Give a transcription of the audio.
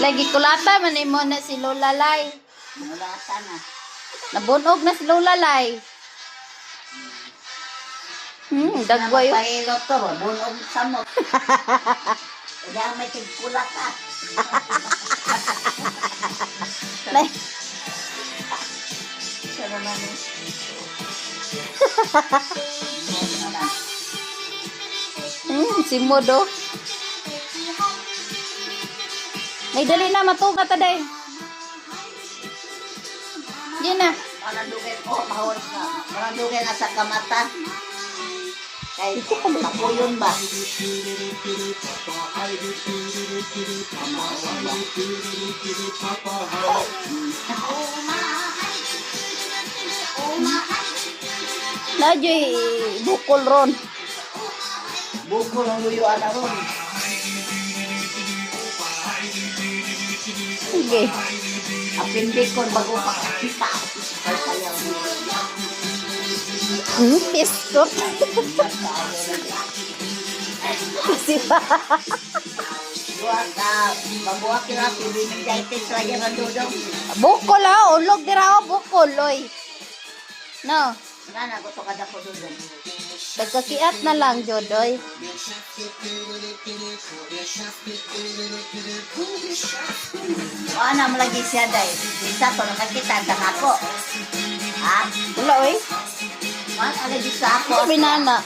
Lagi kulata man imo na si Lola Lay. Mulata na. Nabunog na si Lola Lay. Dagway. Napahilot to, bunog samot. Kaya may tigkulat ka. Lay. Siya naman eh. Si Modo. May dali na matuga ta day. Yan na. Manandugay ko, mahawag na. Manandugay na sa kamata. Kay kapuyon ba? Najoy bukol ron. Bukol ang luyuan na ron. Sige. Apindikon bago pakakita. Kaya Piskot. Kasi pa. buwag ka, mabuwag kila, pibiniditis lagi ng dudong. Bukol ha. Ulog dira o bukol. Oy. No. Nga, gusto ka na po dudong. Nagkakiat na lang, Jodoy. Ano mo lagi siya dahil? Isa to nakakita sa ako. Ha? Wala, oy. Man, lagi sa ako. Ano binana?